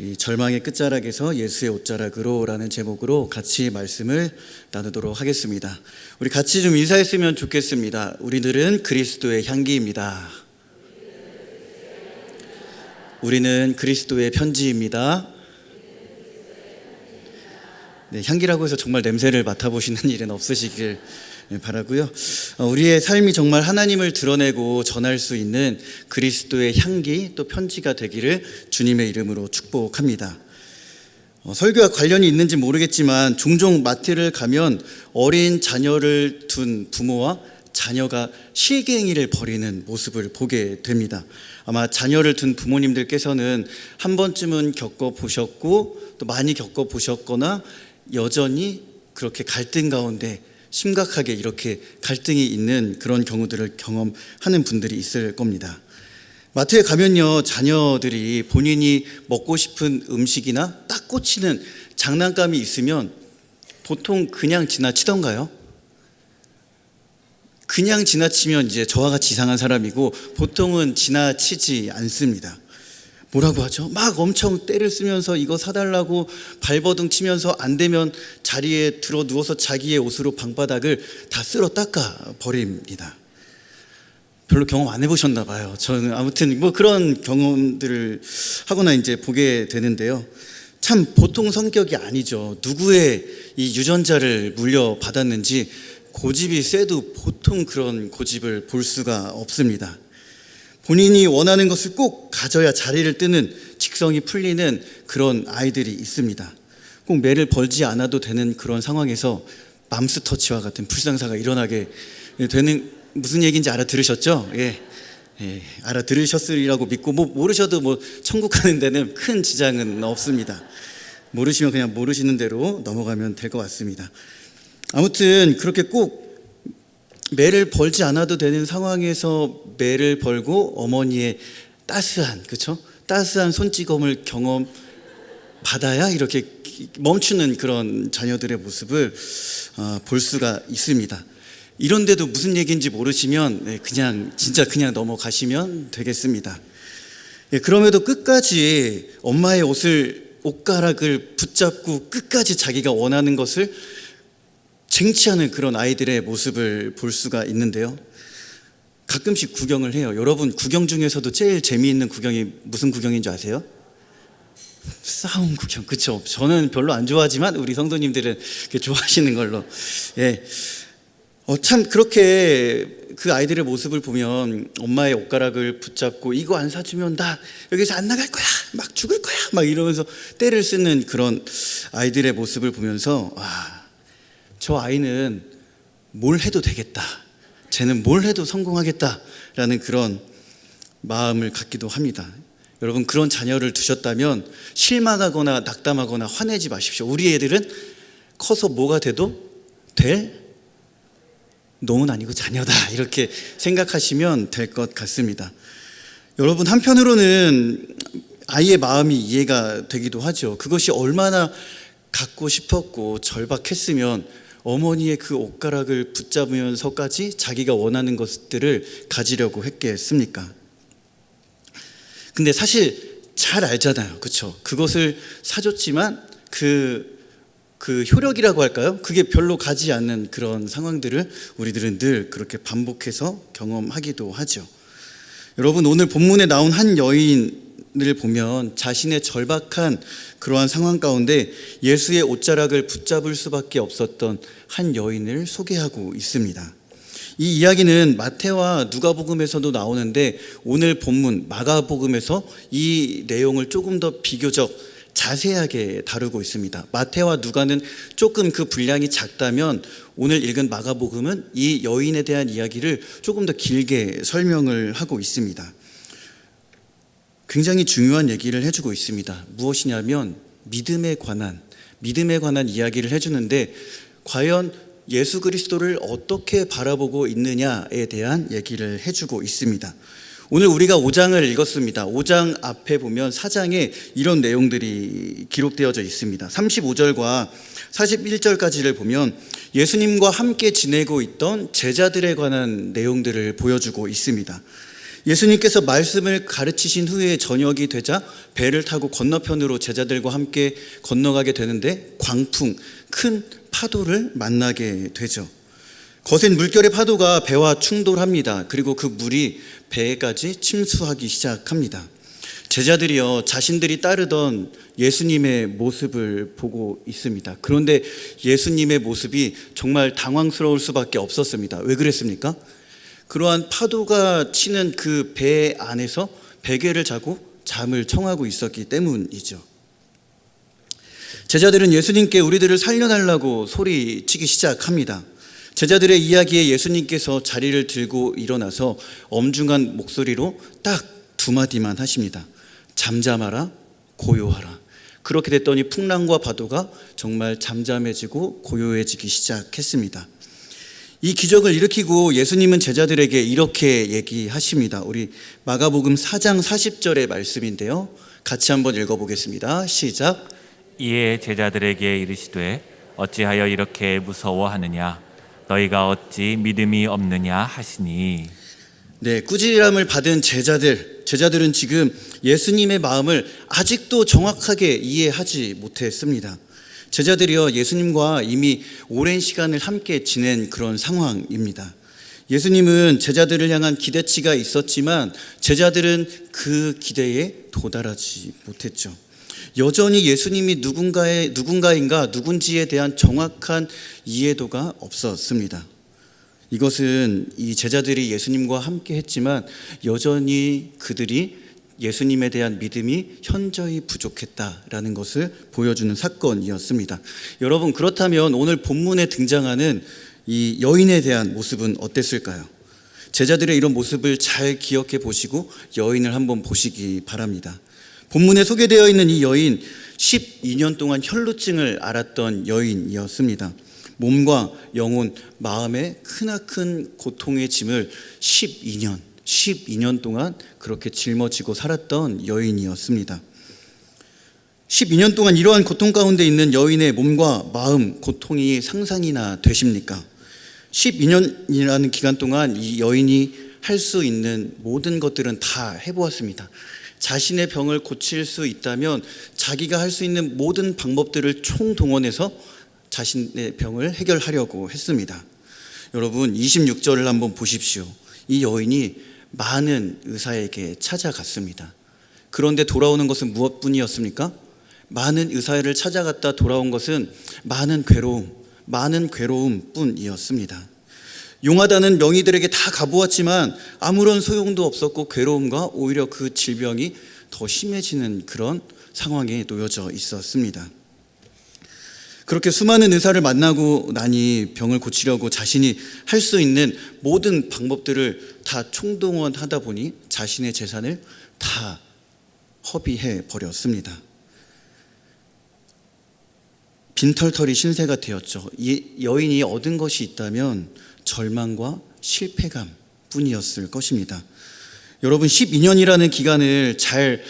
우리 절망의 끝자락에서 예수의 옷자락으로 라는 제목으로 같이 말씀을 나누도록 하겠습니다. 우리 같이 좀 인사했으면 좋겠습니다. 우리들은 그리스도의 향기입니다. 우리는 그리스도의 편지입니다. 네, 향기라고 해서 정말 냄새를 맡아보시는 일은 없으시길 바라고요. 우리의 삶이 정말 하나님을 드러내고 전할 수 있는 그리스도의 향기 또 편지가 되기를 주님의 이름으로 축복합니다. 설교와 관련이 있는지 모르겠지만 종종 마트를 가면 어린 자녀를 둔 부모와 자녀가 실갱이를 벌이는 모습을 보게 됩니다. 아마 자녀를 둔 부모님들께서는 한 번쯤은 겪어보셨고 또 많이 겪어보셨거나 여전히 그렇게 갈등 가운데 심각하게 이렇게 갈등이 있는 그런 경우들을 경험하는 분들이 있을 겁니다. 마트에 가면요, 자녀들이 본인이 먹고 싶은 음식이나 딱 꽂히는 장난감이 있으면 보통 그냥 지나치던가요? 그냥 지나치면 이제 저와 같이 이상한 사람이고 보통은 지나치지 않습니다. 뭐라고 하죠? 막 엄청 때를 쓰면서 이거 사달라고 발버둥 치면서 안 되면 자리에 들어 누워서 자기의 옷으로 방바닥을 다 쓸어 닦아 버립니다. 별로 경험 안 해보셨나 봐요. 저는 아무튼 뭐 그런 경험들을 하거나 이제 보게 되는데요. 참 보통 성격이 아니죠. 누구의 이 유전자를 물려받았는지 고집이 세도 보통 그런 고집을 볼 수가 없습니다. 본인이 원하는 것을 꼭 가져야 자리를 뜨는 직성이 풀리는 그런 아이들이 있습니다. 꼭 매를 벌지 않아도 되는 그런 상황에서 맘스터치와 같은 불상사가 일어나게 되는, 무슨 얘기인지 알아들으셨죠? 예, 알아들으셨으리라고 믿고 모르셔도 천국 가는 데는 큰 지장은 없습니다. 모르시면 그냥 모르시는 대로 넘어가면 될 것 같습니다. 아무튼 그렇게 꼭 매를 벌지 않아도 되는 상황에서 매를 벌고 어머니의 따스한, 그렇죠? 따스한 손찌검을 경험받아야 이렇게 멈추는 그런 자녀들의 모습을 볼 수가 있습니다. 이런데도 무슨 얘기인지 모르시면 진짜 그냥 넘어가시면 되겠습니다. 그럼에도 끝까지 엄마의 옷가락을 붙잡고 끝까지 자기가 원하는 것을 쟁취하는 그런 아이들의 모습을 볼 수가 있는데요. 가끔씩 구경을 해요. 여러분, 구경 중에서도 제일 재미있는 구경이 무슨 구경인 줄 아세요? 싸움 구경, 그렇죠? 저는 별로 안 좋아하지만 우리 성도님들은 좋아하시는 걸로. 참 그렇게 그 아이들의 모습을 보면 엄마의 옷가락을 붙잡고 이거 안 사주면 나 여기서 안 나갈 거야, 막 죽을 거야, 막 이러면서 때를 쓰는 그런 아이들의 모습을 보면서 저 아이는 뭘 해도 되겠다, 쟤는 뭘 해도 성공하겠다라는 그런 마음을 갖기도 합니다. 여러분, 그런 자녀를 두셨다면 실망하거나 낙담하거나 화내지 마십시오. 우리 애들은 커서 뭐가 돼도 될 놈은 아니고 자녀다, 이렇게 생각하시면 될 것 같습니다. 여러분, 한편으로는 아이의 마음이 이해가 되기도 하죠. 그것이 얼마나 갖고 싶었고 절박했으면 어머니의 그 옷가락을 붙잡으면서까지 자기가 원하는 것들을 가지려고 했겠습니까? 근데 사실 잘 알잖아요, 그렇죠? 그것을 사줬지만 그 효력이라고 할까요? 그게 별로 가지 않는 그런 상황들을 우리들은 늘 그렇게 반복해서 경험하기도 하죠. 여러분, 오늘 본문에 나온 한 여인을 보면 자신의 절박한 그러한 상황 가운데 예수의 옷자락을 붙잡을 수밖에 없었던 한 여인을 소개하고 있습니다. 이 이야기는 마태와 누가복음에서도 나오는데 오늘 본문 마가복음에서 이 내용을 조금 더 비교적 자세하게 다루고 있습니다. 마태와 누가는 조금 그 분량이 작다면 오늘 읽은 마가복음은 이 여인에 대한 이야기를 조금 더 길게 설명을 하고 있습니다. 굉장히 중요한 얘기를 해주고 있습니다. 무엇이냐면 믿음에 관한 이야기를 해주는데 과연 예수 그리스도를 어떻게 바라보고 있느냐에 대한 얘기를 해주고 있습니다. 오늘 우리가 5장을 읽었습니다. 5장 앞에 보면 4장에 이런 내용들이 기록되어져 있습니다. 35절과 41절까지를 보면 예수님과 함께 지내고 있던 제자들에 관한 내용들을 보여주고 있습니다. 예수님께서 말씀을 가르치신 후에 저녁이 되자 배를 타고 건너편으로 제자들과 함께 건너가게 되는데 광풍, 큰 파도를 만나게 되죠. 거센 물결의 파도가 배와 충돌합니다. 그리고 그 물이 배에까지 침수하기 시작합니다. 제자들이요, 자신들이 따르던 예수님의 모습을 보고 있습니다. 그런데 예수님의 모습이 정말 당황스러울 수밖에 없었습니다. 왜 그랬습니까? 그러한 파도가 치는 그 배 안에서 베개를 자고 잠을 청하고 있었기 때문이죠. 제자들은 예수님께 우리들을 살려달라고 소리치기 시작합니다. 제자들의 이야기에 예수님께서 자리를 들고 일어나서 엄중한 목소리로 딱 두 마디만 하십니다. 잠잠하라, 고요하라. 그렇게 됐더니 풍랑과 파도가 정말 잠잠해지고 고요해지기 시작했습니다. 이 기적을 일으키고 예수님은 제자들에게 이렇게 얘기하십니다. 우리 마가복음 4장 40절의 말씀인데요, 같이 한번 읽어보겠습니다. 시작. 이에 제자들에게 이르시되 어찌하여 이렇게 무서워하느냐, 너희가 어찌 믿음이 없느냐 하시니. 네, 꾸지람을 받은 제자들은 지금 예수님의 마음을 아직도 정확하게 이해하지 못했습니다. 제자들이요, 예수님과 이미 오랜 시간을 함께 지낸 그런 상황입니다. 예수님은 제자들을 향한 기대치가 있었지만 제자들은 그 기대에 도달하지 못했죠. 여전히 예수님이 누군지에 대한 정확한 이해도가 없었습니다. 이것은 이 제자들이 예수님과 함께 했지만 여전히 그들이 예수님에 대한 믿음이 현저히 부족했다라는 것을 보여주는 사건이었습니다. 여러분, 그렇다면 오늘 본문에 등장하는 이 여인에 대한 모습은 어땠을까요? 제자들의 이런 모습을 잘 기억해 보시고 여인을 한번 보시기 바랍니다. 본문에 소개되어 있는 이 여인, 12년 동안 혈루증을 앓았던 여인이었습니다. 몸과 영혼, 마음에 크나큰 고통의 짐을 12년 동안 그렇게 짊어지고 살았던 여인이었습니다. 12년 동안 이러한 고통 가운데 있는 여인의 몸과 마음, 고통이 상상이나 되십니까? 12년이라는 기간 동안 이 여인이 할 수 있는 모든 것들은 다 해보았습니다. 자신의 병을 고칠 수 있다면 자기가 할 수 있는 모든 방법들을 총동원해서 자신의 병을 해결하려고 했습니다. 여러분, 26절을 한번 보십시오. 이 여인이 많은 의사에게 찾아갔습니다. 그런데 돌아오는 것은 무엇뿐이었습니까? 많은 의사를 찾아갔다 돌아온 것은 많은 괴로움뿐이었습니다. 용하다는 명의들에게 다 가보았지만 아무런 소용도 없었고 괴로움과 오히려 그 질병이 더 심해지는 그런 상황에 놓여져 있었습니다. 그렇게 수많은 의사를 만나고 나니 병을 고치려고 자신이 할 수 있는 모든 방법들을 다 총동원하다 보니 자신의 재산을 다 허비해 버렸습니다. 빈털터리 신세가 되었죠. 이 여인이 얻은 것이 있다면 절망과 실패감 뿐이었을 것입니다. 여러분, 12년이라는 기간을 잘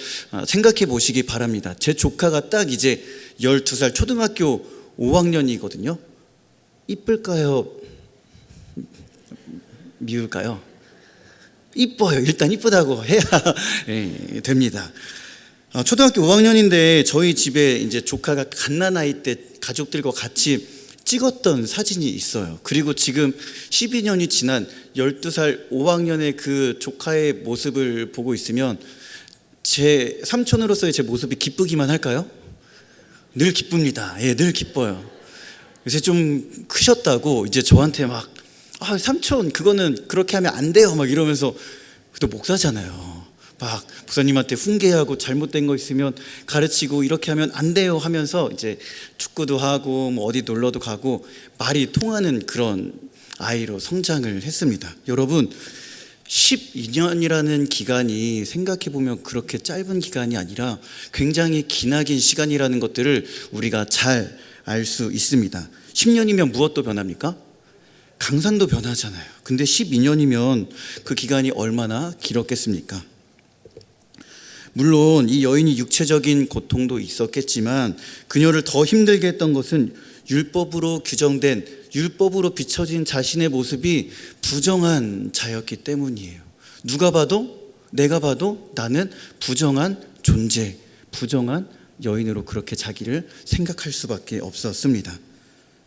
생각해 보시기 바랍니다. 제 조카가 딱 이제 12살 초등학교 5학년이거든요. 이쁠까요? 미울까요? 이뻐요. 일단 이쁘다고 해야 됩니다. 초등학교 5학년인데 저희 집에 이제 조카가 갓난아이 때 가족들과 같이 찍었던 사진이 있어요. 그리고 지금 12년이 지난 12살 5학년의 그 조카의 모습을 보고 있으면 제 삼촌으로서의 제 모습이 기쁘기만 할까요? 늘 기쁩니다. 예, 늘 기뻐요. 요새 좀 크셨다고 이제 저한테 막 삼촌 그거는 그렇게 하면 안 돼요 막 이러면서, 또 목사잖아요. 막 목사님한테 훈계하고 잘못된 거 있으면 가르치고 이렇게 하면 안 돼요 하면서 이제 축구도 하고 뭐 어디 놀러도 가고 말이 통하는 그런 아이로 성장을 했습니다. 여러분, 12년이라는 기간이 생각해보면 그렇게 짧은 기간이 아니라 굉장히 기나긴 시간이라는 것들을 우리가 잘 알 수 있습니다. 10년이면 무엇도 변합니까? 강산도 변하잖아요. 근데 12년이면 그 기간이 얼마나 길었겠습니까? 물론 이 여인이 육체적인 고통도 있었겠지만 그녀를 더 힘들게 했던 것은 율법으로 규정된, 율법으로 비춰진 자신의 모습이 부정한 자였기 때문이에요. 누가 봐도 내가 봐도 나는 부정한 존재, 부정한 여인으로 그렇게 자기를 생각할 수밖에 없었습니다.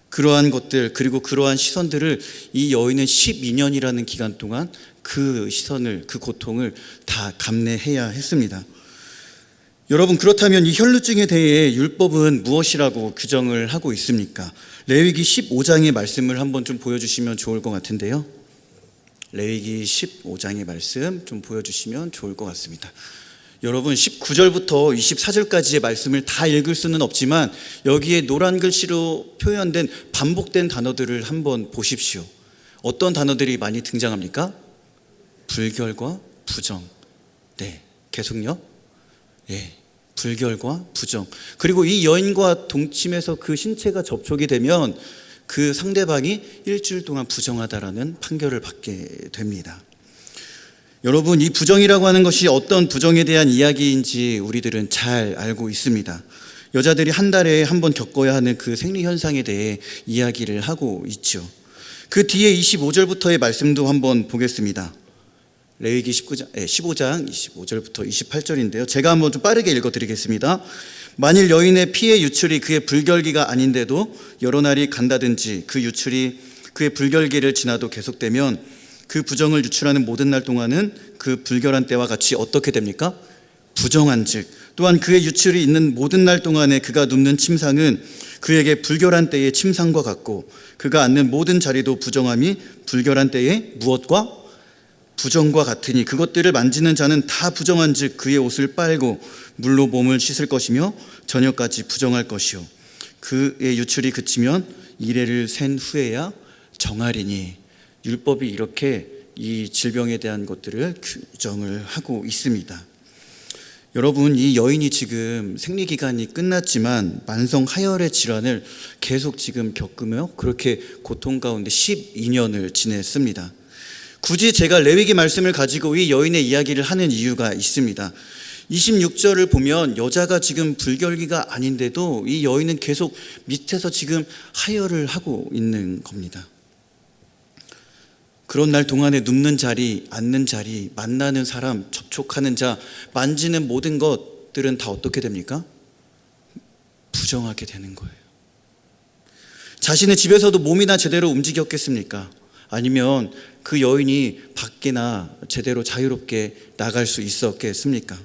그러한 것들, 그리고 그러한 시선들을 이 여인은 12년이라는 기간 동안 그 시선을, 그 고통을 다 감내해야 했습니다. 여러분, 그렇다면 이 혈루증에 대해 율법은 무엇이라고 규정을 하고 있습니까? 레위기 15장의 말씀을 한번 좀 보여주시면 좋을 것 같은데요. 레위기 15장의 말씀 좀 보여주시면 좋을 것 같습니다. 여러분, 19절부터 24절까지의 말씀을 다 읽을 수는 없지만 여기에 노란 글씨로 표현된 반복된 단어들을 한번 보십시오. 어떤 단어들이 많이 등장합니까? 불결과 부정. 네, 계속요. 예, 불결과 부정. 그리고 이 여인과 동침해서 그 신체가 접촉이 되면 그 상대방이 일주일 동안 부정하다라는 판결을 받게 됩니다. 여러분, 이 부정이라고 하는 것이 어떤 부정에 대한 이야기인지 우리들은 잘 알고 있습니다. 여자들이 한 달에 한 번 겪어야 하는 그 생리 현상에 대해 이야기를 하고 있죠. 그 뒤에 25절부터의 말씀도 한번 보겠습니다. 레위기 15장 25절부터 28절인데요. 제가 한번 좀 빠르게 읽어드리겠습니다. 만일 여인의 피의 유출이 그의 불결기가 아닌데도 여러 날이 간다든지 그 유출이 그의 불결기를 지나도 계속되면 그 부정을 유출하는 모든 날 동안은 그 불결한 때와 같이 어떻게 됩니까? 부정한 즉, 또한 그의 유출이 있는 모든 날 동안에 그가 눕는 침상은 그에게 불결한 때의 침상과 같고 그가 앉는 모든 자리도 부정함이 불결한 때의 무엇과 부정과 같으니 그것들을 만지는 자는 다 부정한 즉 그의 옷을 빨고 물로 몸을 씻을 것이며 저녁까지 부정할 것이요 그의 유출이 그치면 이레를 센 후에야 정하리니. 율법이 이렇게 이 질병에 대한 것들을 규정을 하고 있습니다. 여러분, 이 여인이 지금 생리기간이 끝났지만 만성 하열의 질환을 계속 지금 겪으며 그렇게 고통 가운데 12년을 지냈습니다. 굳이 제가 레위기 말씀을 가지고 이 여인의 이야기를 하는 이유가 있습니다. 26절을 보면 여자가 지금 불결기가 아닌데도 이 여인은 계속 밑에서 지금 하혈을 하고 있는 겁니다. 그런 날 동안에 눕는 자리, 앉는 자리, 만나는 사람, 접촉하는 자, 만지는 모든 것들은 다 어떻게 됩니까? 부정하게 되는 거예요. 자신의 집에서도 몸이나 제대로 움직였겠습니까? 아니면 그 여인이 밖에나 제대로 자유롭게 나갈 수 있었겠습니까?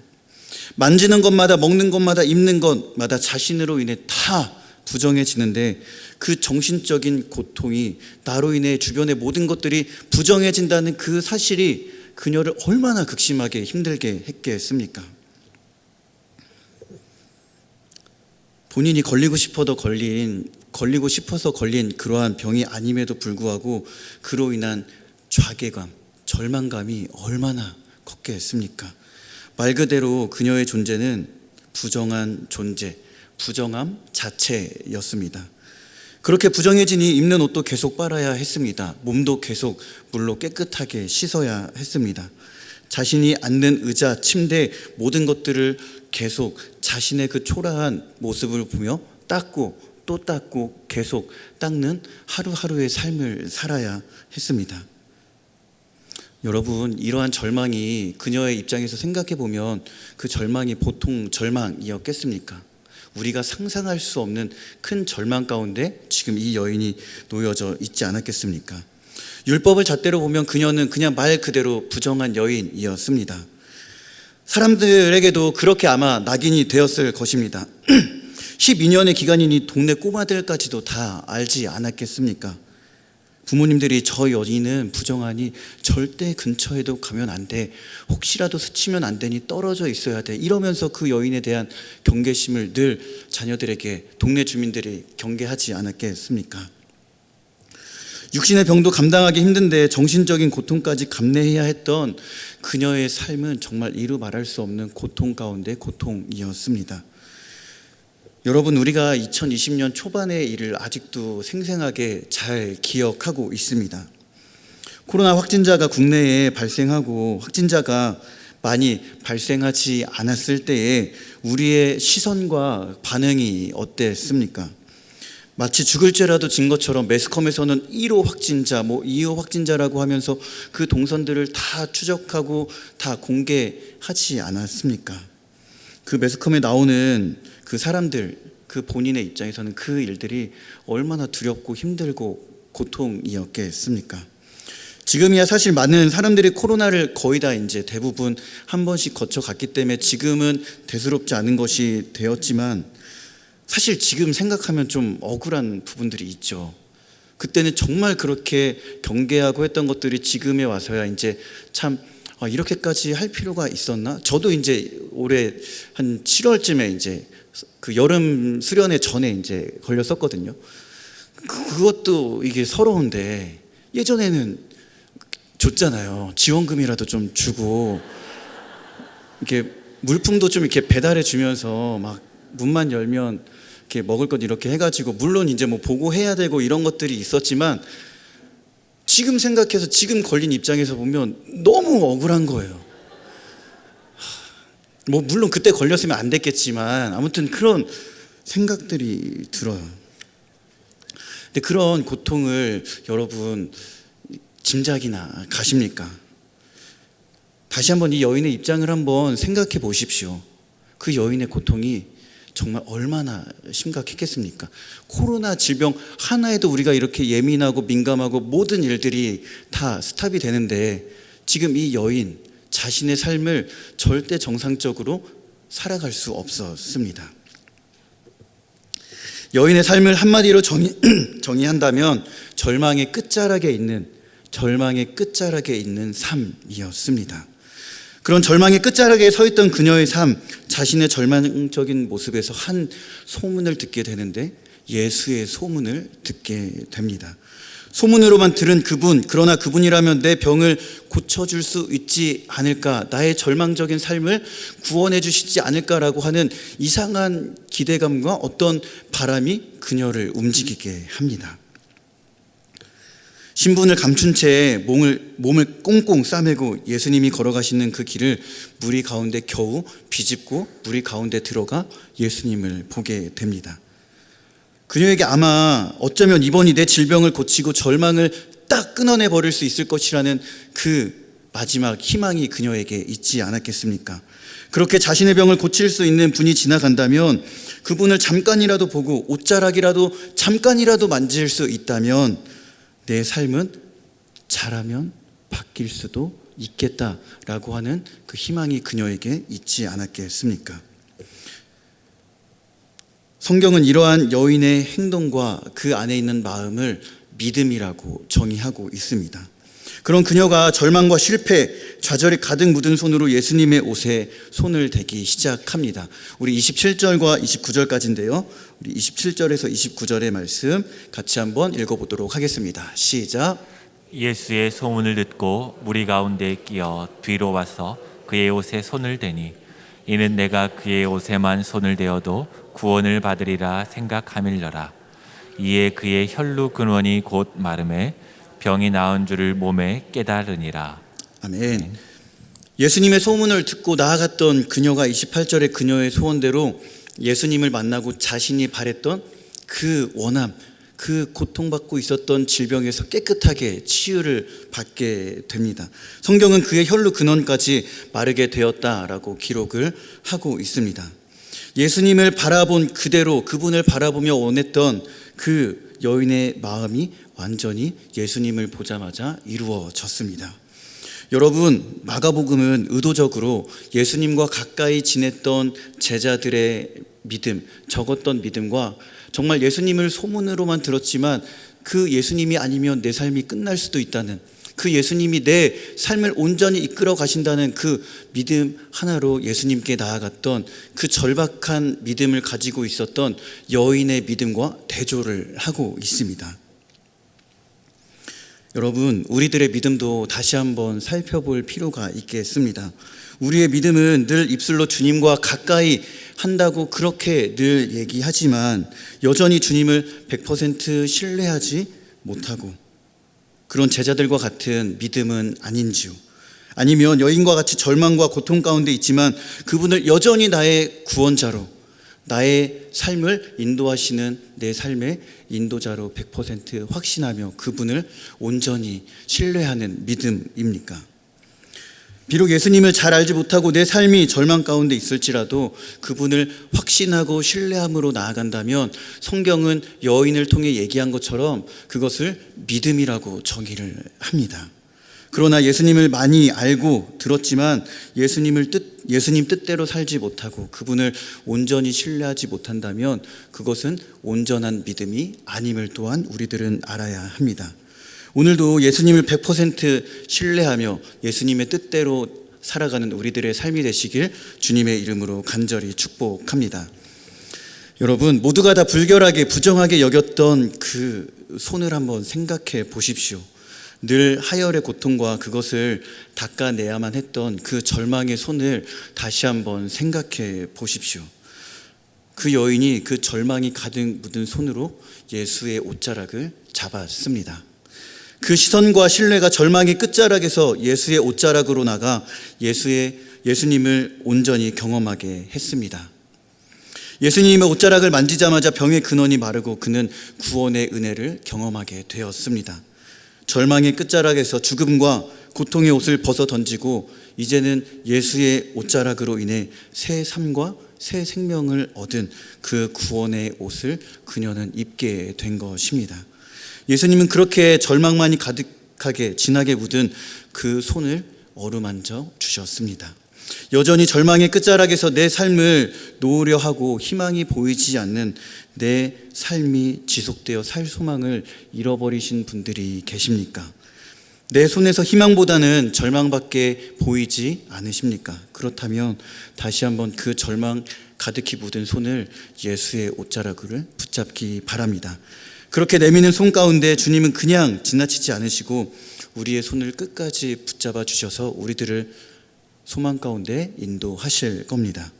만지는 것마다, 먹는 것마다, 입는 것마다 자신으로 인해 다 부정해지는데 그 정신적인 고통이 나로 인해 주변의 모든 것들이 부정해진다는 그 사실이 그녀를 얼마나 극심하게 힘들게 했겠습니까? 본인이 걸리고 싶어서 걸린 그러한 병이 아님에도 불구하고 그로 인한 좌계감, 절망감이 얼마나 컸겠습니까? 말 그대로 그녀의 존재는 부정한 존재, 부정함 자체였습니다. 그렇게 부정해지니 입는 옷도 계속 빨아야 했습니다. 몸도 계속 물로 깨끗하게 씻어야 했습니다. 자신이 앉는 의자, 침대 모든 것들을 계속 자신의 그 초라한 모습을 보며 닦고 또 닦고 계속 닦는 하루하루의 삶을 살아야 했습니다. 여러분, 이러한 절망이 그녀의 입장에서 생각해 보면 그 절망이 보통 절망이었겠습니까? 우리가 상상할 수 없는 큰 절망 가운데 지금 이 여인이 놓여져 있지 않았겠습니까? 율법을 잣대로 보면 그녀는 그냥 말 그대로 부정한 여인이었습니다. 사람들에게도 그렇게 아마 낙인이 되었을 것입니다. 12년의 기간이니 동네 꼬마들까지도 다 알지 않았겠습니까? 부모님들이 저 여인은 부정하니 절대 근처에도 가면 안 돼, 혹시라도 스치면 안 되니 떨어져 있어야 돼, 이러면서 그 여인에 대한 경계심을 늘 자녀들에게 동네 주민들이 경계하지 않았겠습니까? 육신의 병도 감당하기 힘든데 정신적인 고통까지 감내해야 했던 그녀의 삶은 정말 이루 말할 수 없는 고통 가운데 고통이었습니다. 여러분, 우리가 2020년 초반의 일을 아직도 생생하게 잘 기억하고 있습니다. 코로나 확진자가 국내에 발생하고 확진자가 많이 발생하지 않았을 때에 우리의 시선과 반응이 어땠습니까? 마치 죽을 죄라도 진 것처럼 매스컴에서는 1호 확진자, 2호 확진자라고 하면서 그 동선들을 다 추적하고 다 공개하지 않았습니까? 그 매스컴에 나오는 그 사람들, 그 본인의 입장에서는 그 일들이 얼마나 두렵고 힘들고 고통이었겠습니까? 지금이야 사실 많은 사람들이 코로나를 거의 다 이제 대부분 한 번씩 거쳐갔기 때문에 지금은 대수롭지 않은 것이 되었지만, 사실 지금 생각하면 좀 억울한 부분들이 있죠. 그때는 정말 그렇게 경계하고 했던 것들이 지금에 와서야 이제 참 이렇게까지 할 필요가 있었나? 저도 이제 올해 한 7월쯤에 이제 그 여름 수련회 전에 이제 걸렸었거든요. 그것도 이게 서러운데, 예전에는 줬잖아요. 지원금이라도 좀 주고, 이렇게 물품도 좀 이렇게 배달해 주면서 막 문만 열면 이렇게 먹을 것 이렇게 해가지고, 물론 이제 보고해야 되고 이런 것들이 있었지만, 지금 생각해서 지금 걸린 입장에서 보면 너무 억울한 거예요. 물론 그때 걸렸으면 안 됐겠지만 아무튼 그런 생각들이 들어요. 근데 그런 고통을 여러분 짐작이나 가십니까? 다시 한번 이 여인의 입장을 한번 생각해 보십시오. 그 여인의 고통이 정말 얼마나 심각했겠습니까? 코로나 질병 하나에도 우리가 이렇게 예민하고 민감하고 모든 일들이 다 스탑이 되는데, 지금 이 여인 자신의 삶을 절대 정상적으로 살아갈 수 없었습니다. 여인의 삶을 한마디로 정의한다면 절망의 끝자락에 있는 삶이었습니다. 그런 절망의 끝자락에 서 있던 그녀의 삶, 자신의 절망적인 모습에서 한 소문을 듣게 되는데, 예수의 소문을 듣게 됩니다. 소문으로만 들은 그분, 그러나 그분이라면 내 병을 고쳐줄 수 있지 않을까, 나의 절망적인 삶을 구원해 주시지 않을까라고 하는 이상한 기대감과 어떤 바람이 그녀를 움직이게 합니다. 신분을 감춘 채 몸을 꽁꽁 싸매고 예수님이 걸어가시는 그 길을 무리 가운데 겨우 비집고 무리 가운데 들어가 예수님을 보게 됩니다. 그녀에게 아마 어쩌면 이번이 내 질병을 고치고 절망을 딱 끊어내 버릴 수 있을 것이라는 그 마지막 희망이 그녀에게 있지 않았겠습니까? 그렇게 자신의 병을 고칠 수 있는 분이 지나간다면, 그분을 잠깐이라도 보고 옷자락이라도 잠깐이라도 만질 수 있다면 내 삶은 잘하면 바뀔 수도 있겠다라고 하는 그 희망이 그녀에게 있지 않았겠습니까? 성경은 이러한 여인의 행동과 그 안에 있는 마음을 믿음이라고 정의하고 있습니다. 그런 그녀가 절망과 실패, 좌절이 가득 묻은 손으로 예수님의 옷에 손을 대기 시작합니다. 우리 27절과 29절까지인데요. 우리 27절에서 29절의 말씀 같이 한번 읽어보도록 하겠습니다. 시작. 예수의 소문을 듣고 무리 가운데 끼어 뒤로 와서 그의 옷에 손을 대니, 이는 내가 그의 옷에만 손을 대어도 구원을 받으리라 생각함일러라. 이에 그의 혈루 근원이 곧 마름에 병이 나은 줄을 몸에 깨달으니라. 아멘. 예수님의 소문을 듣고 나아갔던 그녀가 28절의 그녀의 소원대로 예수님을 만나고 자신이 바랬던 그 원함, 그 고통받고 있었던 질병에서 깨끗하게 치유를 받게 됩니다. 성경은 그의 혈루 근원까지 마르게 되었다라고 기록을 하고 있습니다. 예수님을 바라본 그대로, 그분을 바라보며 원했던 그 여인의 마음이 완전히 예수님을 보자마자 이루어졌습니다. 여러분, 마가복음은 의도적으로 예수님과 가까이 지냈던 제자들의 믿음, 적었던 믿음과 정말 예수님을 소문으로만 들었지만 그 예수님이 아니면 내 삶이 끝날 수도 있다는, 그 예수님이 내 삶을 온전히 이끌어 가신다는 그 믿음 하나로 예수님께 나아갔던 그 절박한 믿음을 가지고 있었던 여인의 믿음과 대조를 하고 있습니다. 여러분, 우리들의 믿음도 다시 한번 살펴볼 필요가 있겠습니다. 우리의 믿음은 늘 입술로 주님과 가까이 한다고 그렇게 늘 얘기하지만 여전히 주님을 100% 신뢰하지 못하고 그런 제자들과 같은 믿음은 아닌지요? 아니면 여인과 같이 절망과 고통 가운데 있지만 그분을 여전히 나의 구원자로, 나의 삶을 인도하시는 내 삶의 인도자로 100% 확신하며 그분을 온전히 신뢰하는 믿음입니까? 비록 예수님을 잘 알지 못하고 내 삶이 절망 가운데 있을지라도 그분을 확신하고 신뢰함으로 나아간다면 성경은 여인을 통해 얘기한 것처럼 그것을 믿음이라고 정의를 합니다. 그러나 예수님을 많이 알고 들었지만 예수님 뜻대로 살지 못하고 그분을 온전히 신뢰하지 못한다면 그것은 온전한 믿음이 아님을 또한 우리들은 알아야 합니다. 오늘도 예수님을 100% 신뢰하며 예수님의 뜻대로 살아가는 우리들의 삶이 되시길 주님의 이름으로 간절히 축복합니다. 여러분, 모두가 다 불결하게 부정하게 여겼던 그 손을 한번 생각해 보십시오. 늘 하열의 고통과 그것을 닦아내야만 했던 그 절망의 손을 다시 한번 생각해 보십시오. 그 여인이 그 절망이 가득 묻은 손으로 예수의 옷자락을 잡았습니다. 그 시선과 신뢰가 절망의 끝자락에서 예수의 옷자락으로 나가 예수님을 온전히 경험하게 했습니다. 예수님의 옷자락을 만지자마자 병의 근원이 마르고 그는 구원의 은혜를 경험하게 되었습니다. 절망의 끝자락에서 죽음과 고통의 옷을 벗어 던지고 이제는 예수의 옷자락으로 인해 새 삶과 새 생명을 얻은 그 구원의 옷을 그녀는 입게 된 것입니다. 예수님은 그렇게 절망만이 가득하게 진하게 묻은 그 손을 어루만져 주셨습니다. 여전히 절망의 끝자락에서 내 삶을 놓으려 하고 희망이 보이지 않는 내 삶이 지속되어 살 소망을 잃어버리신 분들이 계십니까? 내 손에서 희망보다는 절망밖에 보이지 않으십니까? 그렇다면 다시 한번 그 절망 가득히 묻은 손을 예수의 옷자락을 붙잡기 바랍니다. 그렇게 내미는 손 가운데 주님은 그냥 지나치지 않으시고 우리의 손을 끝까지 붙잡아 주셔서 우리들을 소망 가운데 인도하실 겁니다.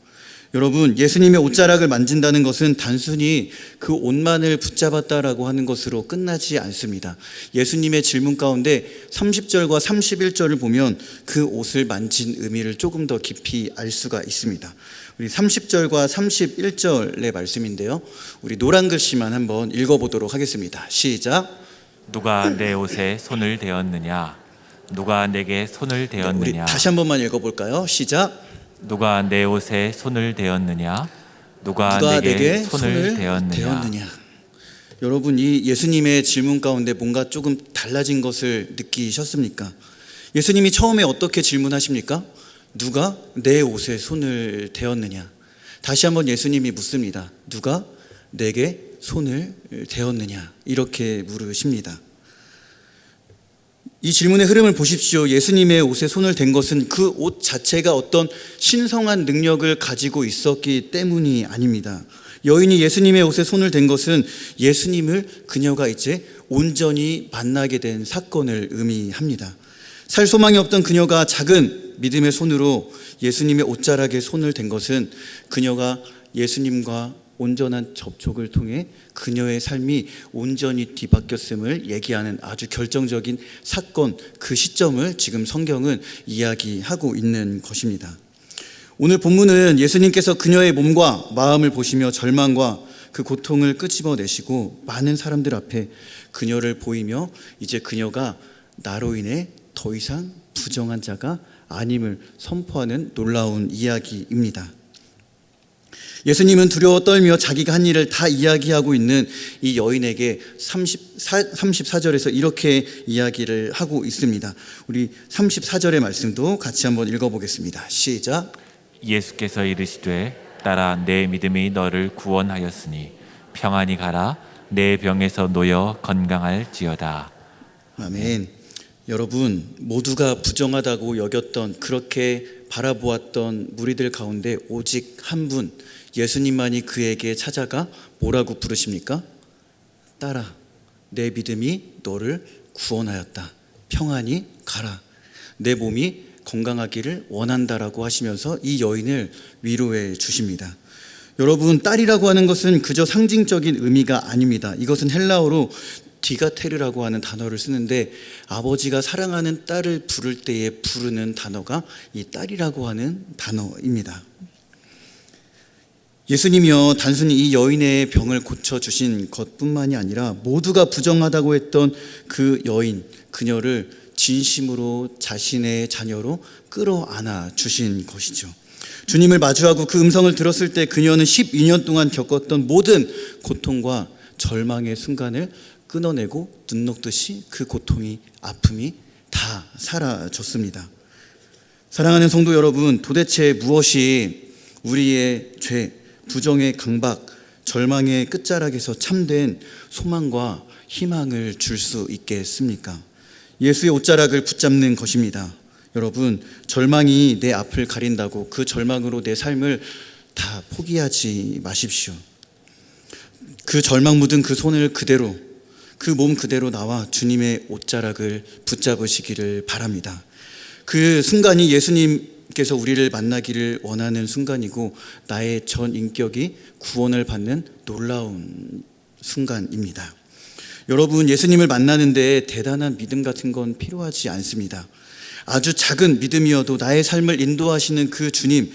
여러분, 예수님의 옷자락을 만진다는 것은 단순히 그 옷만을 붙잡았다라고 하는 것으로 끝나지 않습니다. 예수님의 질문 가운데 30절과 31절을 보면 그 옷을 만진 의미를 조금 더 깊이 알 수가 있습니다. 우리 30절과 31절의 말씀인데요, 우리 노란 글씨만 한번 읽어보도록 하겠습니다. 시작. 누가 내 옷에 손을 대었느냐? 누가 내게 손을 대었느냐? 우리 다시 한 번만 읽어볼까요? 시작. 누가 내 옷에 손을 대었느냐? 누가 내게 손을 대었느냐? 여러분, 이 예수님의 질문 가운데 뭔가 조금 달라진 것을 느끼셨습니까? 예수님이 처음에 어떻게 질문하십니까? 누가 내 옷에 손을 대었느냐? 다시 한번 예수님이 묻습니다. 누가 내게 손을 대었느냐? 이렇게 물으십니다. 이 질문의 흐름을 보십시오. 예수님의 옷에 손을 댄 것은 그 옷 자체가 어떤 신성한 능력을 가지고 있었기 때문이 아닙니다. 여인이 예수님의 옷에 손을 댄 것은 예수님을 그녀가 이제 온전히 만나게 된 사건을 의미합니다. 살 소망이 없던 그녀가 작은 믿음의 손으로 예수님의 옷자락에 손을 댄 것은 그녀가 예수님과 온전한 접촉을 통해 그녀의 삶이 온전히 뒤바뀌었음을 얘기하는 아주 결정적인 사건, 그 시점을 지금 성경은 이야기하고 있는 것입니다. 오늘 본문은 예수님께서 그녀의 몸과 마음을 보시며 절망과 그 고통을 끄집어내시고 많은 사람들 앞에 그녀를 보이며 이제 그녀가 나로 인해 더 이상 부정한 자가 아님을 선포하는 놀라운 이야기입니다. 예수님은 두려워 떨며 자기가 한 일을 다 이야기하고 있는 이 여인에게 34절에서 이렇게 이야기를 하고 있습니다. 우리 34절의 말씀도 같이 한번 읽어보겠습니다. 시작. 예수께서 이르시되 따라 내 믿음이 너를 구원하였으니 평안히 가라 내 병에서 놓여 건강할지어다. 아멘. 여러분, 모두가 부정하다고 여겼던, 그렇게 바라보았던 무리들 가운데 오직 한 분, 예수님만이 그에게 찾아가 뭐라고 부르십니까? 따라 내 믿음이 너를 구원하였다. 평안히 가라. 내 몸이 건강하기를 원한다라고 하시면서 이 여인을 위로해 주십니다. 여러분, 딸이라고 하는 것은 그저 상징적인 의미가 아닙니다. 이것은 헬라어로 디가테르라고 하는 단어를 쓰는데 아버지가 사랑하는 딸을 부를 때에 부르는 단어가 이 딸이라고 하는 단어입니다. 예수님이요 단순히 이 여인의 병을 고쳐주신 것뿐만이 아니라 모두가 부정하다고 했던 그 여인, 그녀를 진심으로 자신의 자녀로 끌어안아 주신 것이죠. 주님을 마주하고 그 음성을 들었을 때 그녀는 12년 동안 겪었던 모든 고통과 절망의 순간을 끊어내고 눈 녹듯이 그 고통이, 아픔이 다 사라졌습니다. 사랑하는 성도 여러분, 도대체 무엇이 우리의 죄, 부정의 강박, 절망의 끝자락에서 참된 소망과 희망을 줄 수 있겠습니까? 예수의 옷자락을 붙잡는 것입니다. 여러분, 절망이 내 앞을 가린다고 그 절망으로 내 삶을 다 포기하지 마십시오. 그 절망 묻은 그 손을 그대로, 그 몸 그대로 나와 주님의 옷자락을 붙잡으시기를 바랍니다. 그 순간이 예수님께서 우리를 만나기를 원하는 순간이고 나의 전 인격이 구원을 받는 놀라운 순간입니다. 여러분, 예수님을 만나는데 대단한 믿음 같은 건 필요하지 않습니다. 아주 작은 믿음이어도 나의 삶을 인도하시는 그 주님,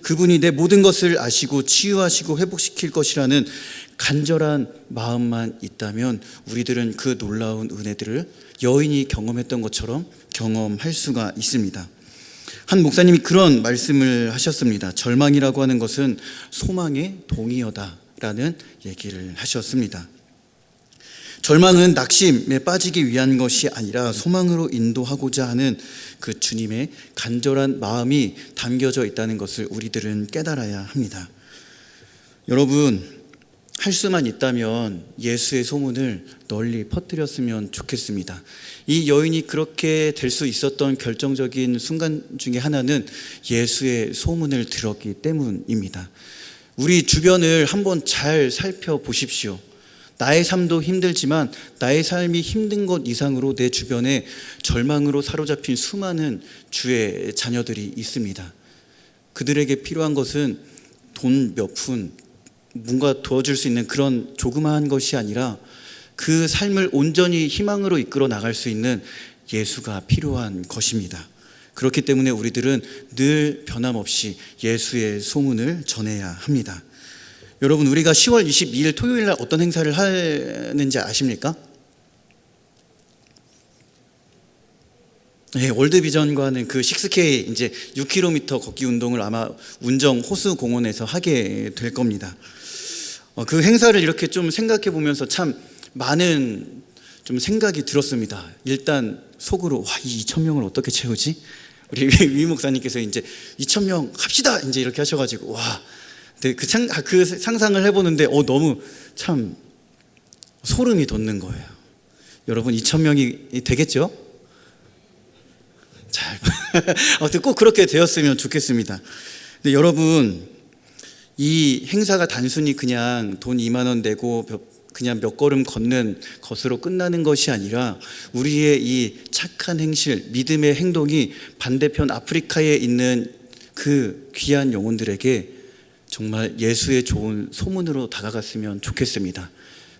그분이 내 모든 것을 아시고 치유하시고 회복시킬 것이라는 간절한 마음만 있다면 우리들은 그 놀라운 은혜들을 여인이 경험했던 것처럼 경험할 수가 있습니다. 한 목사님이 그런 말씀을 하셨습니다. 절망이라고 하는 것은 소망의 동의어다라는 얘기를 하셨습니다. 절망은 낙심에 빠지기 위한 것이 아니라 소망으로 인도하고자 하는 그 주님의 간절한 마음이 담겨져 있다는 것을 우리들은 깨달아야 합니다. 여러분, 할 수만 있다면 예수의 소문을 널리 퍼뜨렸으면 좋겠습니다. 이 여인이 그렇게 될 수 있었던 결정적인 순간 중에 하나는 예수의 소문을 들었기 때문입니다. 우리 주변을 한번 잘 살펴보십시오. 나의 삶도 힘들지만 나의 삶이 힘든 것 이상으로 내 주변에 절망으로 사로잡힌 수많은 주의 자녀들이 있습니다. 그들에게 필요한 것은 돈 몇 푼, 뭔가 도와줄 수 있는 그런 조그마한 것이 아니라 그 삶을 온전히 희망으로 이끌어 나갈 수 있는 예수가 필요한 것입니다. 그렇기 때문에 우리들은 늘 변함없이 예수의 소문을 전해야 합니다. 여러분, 우리가 10월 22일 토요일 날 어떤 행사를 하는지 아십니까? 네, 월드비전과 하는 그 6K 이제 6km 걷기 운동을 아마 운정 호수공원에서 하게 될 겁니다. 그 행사를 이렇게 좀 생각해 보면서 참 많은 좀 생각이 들었습니다. 일단 속으로 이 2,000명을 어떻게 채우지? 우리 위 목사님께서 이제 2,000명 합시다 이제 이렇게 하셔가지고 그 상상을 해보는데 너무 참 소름이 돋는 거예요. 여러분, 2,000명이 되겠죠? 아무튼 꼭 그렇게 되었으면 좋겠습니다. 근데 여러분, 이 행사가 단순히 그냥 돈 2만 원 내고 그냥 몇 걸음 걷는 것으로 끝나는 것이 아니라 우리의 이 착한 행실, 믿음의 행동이 반대편 아프리카에 있는 그 귀한 영혼들에게 정말 예수의 좋은 소문으로 다가갔으면 좋겠습니다.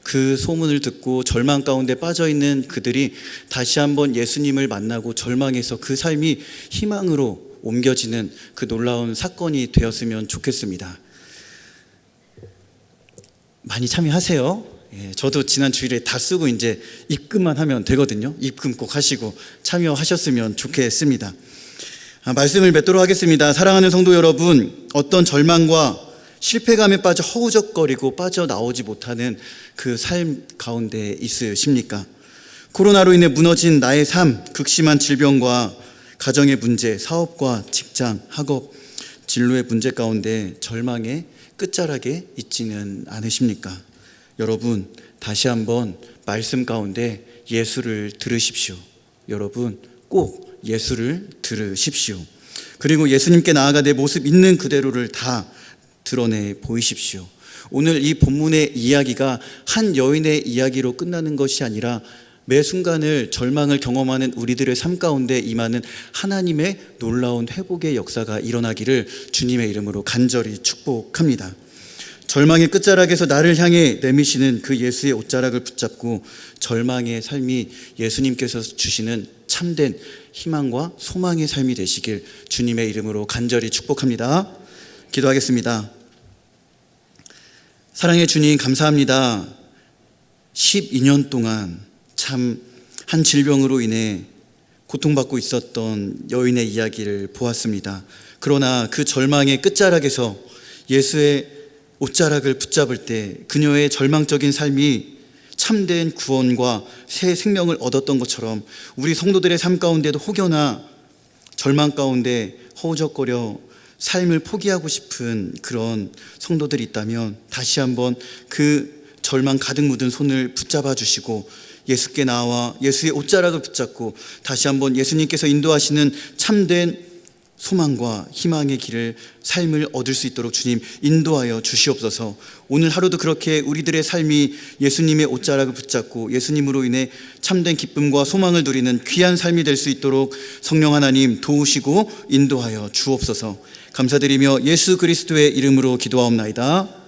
그 소문을 듣고 절망 가운데 빠져있는 그들이 다시 한번 예수님을 만나고 절망에서 그 삶이 희망으로 옮겨지는 그 놀라운 사건이 되었으면 좋겠습니다. 많이 참여하세요. 저도 지난 주일에 다 쓰고 이제 입금만 하면 되거든요. 입금 꼭 하시고 참여하셨으면 좋겠습니다. 말씀을 맺도록 하겠습니다. 사랑하는 성도 여러분, 어떤 절망과 실패감에 빠져 허우적거리고 빠져나오지 못하는 그 삶 가운데 있으십니까? 코로나로 인해 무너진 나의 삶, 극심한 질병과 가정의 문제, 사업과 직장, 학업, 진로의 문제 가운데 절망의 끝자락에 있지는 않으십니까? 여러분, 다시 한번 말씀 가운데 예수를 들으십시오. 여러분, 꼭 예수를 들으십시오. 그리고 예수님께 나아가 내 모습 있는 그대로를 다 드러내 보이십시오. 오늘 이 본문의 이야기가 한 여인의 이야기로 끝나는 것이 아니라 매 순간을 절망을 경험하는 우리들의 삶 가운데 임하는 하나님의 놀라운 회복의 역사가 일어나기를 주님의 이름으로 간절히 축복합니다. 절망의 끝자락에서 나를 향해 내미시는 그 예수의 옷자락을 붙잡고 절망의 삶이 예수님께서 주시는 참된 희망과 소망의 삶이 되시길 주님의 이름으로 간절히 축복합니다. 기도하겠습니다. 사랑의 주님, 감사합니다. 12년 동안 참 한 질병으로 인해 고통받고 있었던 여인의 이야기를 보았습니다. 그러나 그 절망의 끝자락에서 예수의 옷자락을 붙잡을 때 그녀의 절망적인 삶이 참된 구원과 새 생명을 얻었던 것처럼 우리 성도들의 삶 가운데도 혹여나 절망 가운데 허우적거려 삶을 포기하고 싶은 그런 성도들이 있다면 다시 한번 그 절망 가득 묻은 손을 붙잡아 주시고 예수께 나와 예수의 옷자락을 붙잡고 다시 한번 예수님께서 인도하시는 참된 소망과 희망의 길을 삶을 얻을 수 있도록 주님 인도하여 주시옵소서. 오늘 하루도 그렇게 우리들의 삶이 예수님의 옷자락을 붙잡고 예수님으로 인해 참된 기쁨과 소망을 누리는 귀한 삶이 될 수 있도록 성령 하나님 도우시고 인도하여 주옵소서. 감사드리며 예수 그리스도의 이름으로 기도하옵나이다.